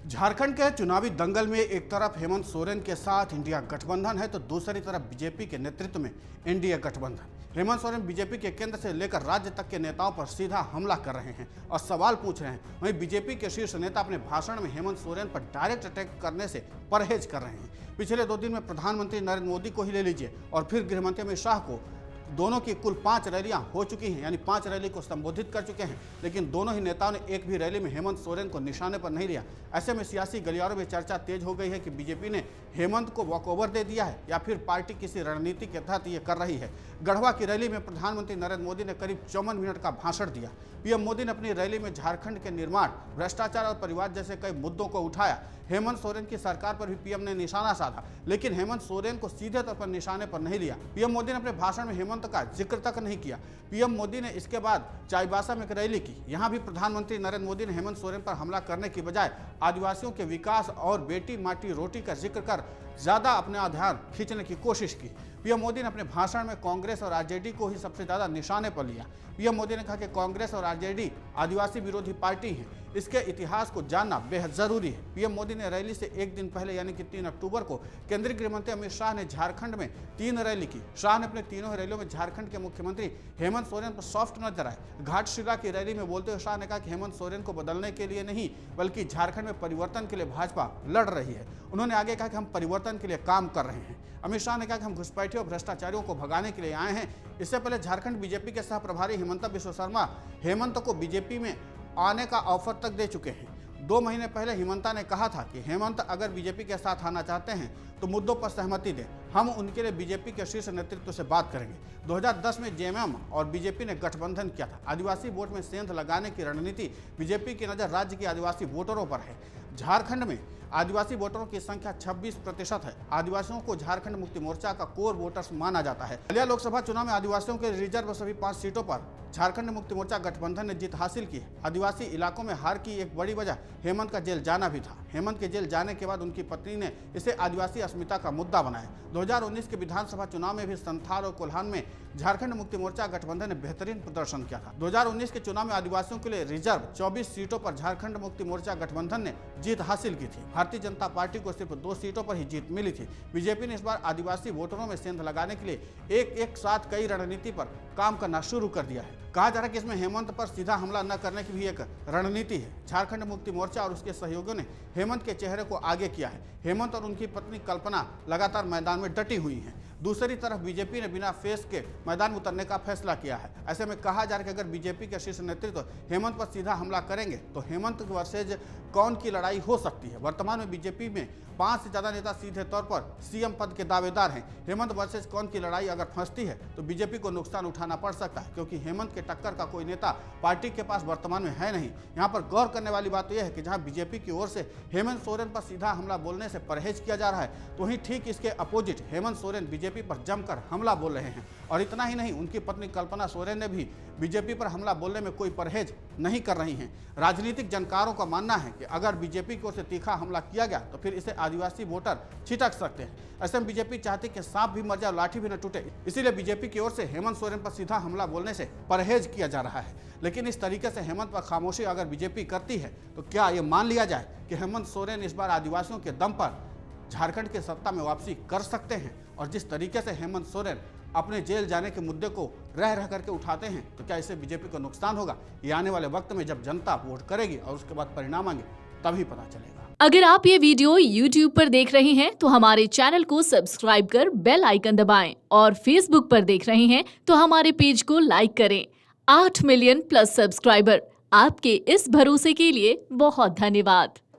झारखंड के चुनावी दंगल में एक तरफ हेमंत सोरेन के साथ इंडिया गठबंधन है तो दूसरी तरफ बीजेपी के नेतृत्व में एनडीए गठबंधन। हेमंत सोरेन बीजेपी के केंद्र से लेकर राज्य तक के नेताओं पर सीधा हमला कर रहे हैं और सवाल पूछ रहे हैं। वहीं बीजेपी के शीर्ष नेता अपने भाषण में हेमंत सोरेन पर डायरेक्ट अटैक करने से परहेज कर रहे हैं। पिछले 2 दिन में प्रधानमंत्री नरेंद्र मोदी को ही ले लीजिए और फिर गृहमंत्री अमित शाह को, दोनों की कुल 5 रैलियां हो चुकी हैं, यानी 5 रैली को संबोधित कर चुके हैं, लेकिन दोनों ही नेताओं ने एक भी रैली में हेमंत सोरेन को निशाने पर नहीं लिया। ऐसे में सियासी गलियारों में चर्चा तेज हो गई है कि बीजेपी ने हेमंत को वॉकओवर दे दिया है या फिर पार्टी किसी रणनीति के तहत ये कर रही है। गढ़वा की रैली में प्रधानमंत्री नरेंद्र मोदी ने करीब 54 मिनट का भाषण दिया। पीएम मोदी ने अपनी रैली में झारखंड के निर्माण, भ्रष्टाचार और परिवार जैसे कई मुद्दों को उठाया। हेमंत सोरेन की सरकार पर भी पीएम ने निशाना साधा, लेकिन हेमंत सोरेन को सीधे तौर पर निशाने पर नहीं लिया। पीएम मोदी ने अपने भाषण में हेमंत का जिक्र तक नहीं किया। पीएम मोदी ने इसके बाद चाईबासा में एक रैली की। यहां भी प्रधानमंत्री नरेंद्र मोदी ने हेमंत सोरेन पर हमला करने की बजाय आदिवासियों के विकास और बेटी माटी रोटी का जिक्र कर ज्यादा अपना ध्यान खींचने की कोशिश की। पीएम मोदी ने अपने भाषण में कांग्रेस और आरजेडी को ही सबसे ज्यादा निशाने पर लिया। पीएम मोदी ने कहा कि कांग्रेस और आरजेडी आदिवासी विरोधी पार्टी है, इसके इतिहास को जानना बेहद जरूरी है। पीएम मोदी ने रैली से एक दिन पहले यानी कि 3 अक्टूबर को केंद्रीय गृहमंत्री अमित शाह ने झारखंड में 3 रैली की। शाह ने अपने तीनों रैलियों में झारखंड के मुख्यमंत्री हेमंत सोरेन पर सॉफ्ट नजर आए। घाटशिला की रैली में बोलते हुए शाह ने कहा कि हेमंत सोरेन को बदलने के लिए नहीं बल्कि झारखंड में परिवर्तन के लिए भाजपा लड़ रही है। उन्होंने आगे कहा कि हम परिवर्तन के लिए काम कर रहे हैं। अमित शाह ने कहा कि हम घुसपैठियों और भ्रष्टाचारियों को भगाने के लिए आए हैं। इससे पहले झारखंड बीजेपी के सह प्रभारी हिमंता बिस्वा शर्मा हेमंत को बीजेपी में आने का ऑफर तक दे चुके हैं। 2 महीने पहले हिमंता ने कहा था कि हेमंत अगर बीजेपी के साथ आना चाहते हैं तो मुद्दों पर सहमति दें, हम उनके लिए बीजेपी के शीर्ष नेतृत्व से बात करेंगे। 2010 में जेएमएम और बीजेपी ने गठबंधन किया था। आदिवासी वोट में सेंध लगाने की रणनीति बीजेपी की नजर राज्य के आदिवासी वोटरों पर है। झारखंड में आदिवासी वोटरों की संख्या 26% है। आदिवासियों को झारखंड मुक्ति मोर्चा का कोर वोटर्स माना जाता है। हालिया लोकसभा चुनाव में आदिवासियों के रिजर्व सभी 5 सीटों पर झारखंड मुक्ति मोर्चा गठबंधन ने जीत हासिल की है। आदिवासी इलाकों में हार की एक बड़ी वजह हेमंत का जेल जाना भी था। हेमंत के जेल जाने के बाद उनकी पत्नी ने इसे आदिवासी अस्मिता का मुद्दा बनाया। 2019 के विधानसभा चुनाव में भी संथाल और कोल्हान में झारखंड मुक्ति मोर्चा गठबंधन ने बेहतरीन प्रदर्शन किया था। 2019 के चुनाव में आदिवासियों के लिए रिजर्व 24 सीटों पर झारखंड मुक्ति मोर्चा गठबंधन ने जीत हासिल की थी। भारतीय जनता पार्टी को सिर्फ 2 सीटों पर ही जीत मिली थी। बीजेपी ने इस बार आदिवासी वोटरों में सेंध लगाने के लिए एक साथ कई रणनीति पर काम करना शुरू कर दिया है। कहा जा रहा है कि इसमें हेमंत पर सीधा हमला न करने की भी एक रणनीति है। झारखंड मुक्ति मोर्चा और उसके सहयोगियों ने हेमंत के चेहरे को आगे किया है। हेमंत और उनकी पत्नी कल्पना लगातार मैदान में डटी हुई हैं। दूसरी तरफ बीजेपी ने बिना फेस के मैदान में उतरने का फैसला किया है। ऐसे में कहा जा रहा है कि अगर बीजेपी के शीर्ष नेतृत्व हेमंत पर सीधा हमला करेंगे तो हेमंत वर्सेज कौन की लड़ाई हो सकती है। वर्तमान में बीजेपी में 5 से ज्यादा नेता सीधे तौर पर सीएम पद के दावेदार हैं। हेमंत वर्सेज कौन की लड़ाई अगर फंसती है तो बीजेपी को नुकसान उठाना पड़ सकता है, क्योंकि हेमंत के टक्कर का कोई नेता पार्टी के पास वर्तमान में है नहीं। यहाँ पर गौर करने वाली बात यह है कि जहाँ बीजेपी की ओर से हेमंत सोरेन पर सीधा हमला बोलने से परहेज किया जा रहा है, तो वहीं ठीक इसके अपोजिट हेमंत सोरेन बीजेपी पर जमकर हमला बोल रहे हैं। और इतना ही नहीं, उनकी पत्नी कल्पना सोरेन ने भी बीजेपी पर हमला बोलने में कोई परहेज नहीं कर रही हैं। राजनीतिक जानकारों का मानना है कि अगर बीजेपी की ओर से तीखा हमला किया गया तो फिर इसे आदिवासी वोटर छिटक सकते हैं। ऐसे में बीजेपी चाहती कि सांप भी मर जाए लाठी भी न टूटे, इसीलिए बीजेपी की ओर से हेमंत सोरेन पर सीधा हमला बोलने से परहेज किया जा रहा है। लेकिन इस तरीके से हेमंत पर खामोशी अगर बीजेपी करती है तो क्या ये मान लिया जाए कि हेमंत सोरेन इस बार आदिवासियों के दम पर झारखंड के सत्ता में वापसी कर सकते हैं? और जिस तरीके से हेमंत सोरेन अपने जेल जाने के मुद्दे को रह करके उठाते हैं तो क्या इससे बीजेपी को नुकसान होगा? ये आने वाले वक्त में जब जनता वोट करेगी और उसके बाद परिणाम आएंगे तभी पता चलेगा। अगर आप ये वीडियो YouTube पर देख रहे हैं तो हमारे चैनल को सब्सक्राइब कर बेल आइकन दबाएं और Facebook पर देख रहे हैं तो हमारे पेज को लाइक करें। 8 मिलियन प्लस सब्सक्राइबर, आपके इस भरोसे के लिए बहुत धन्यवाद।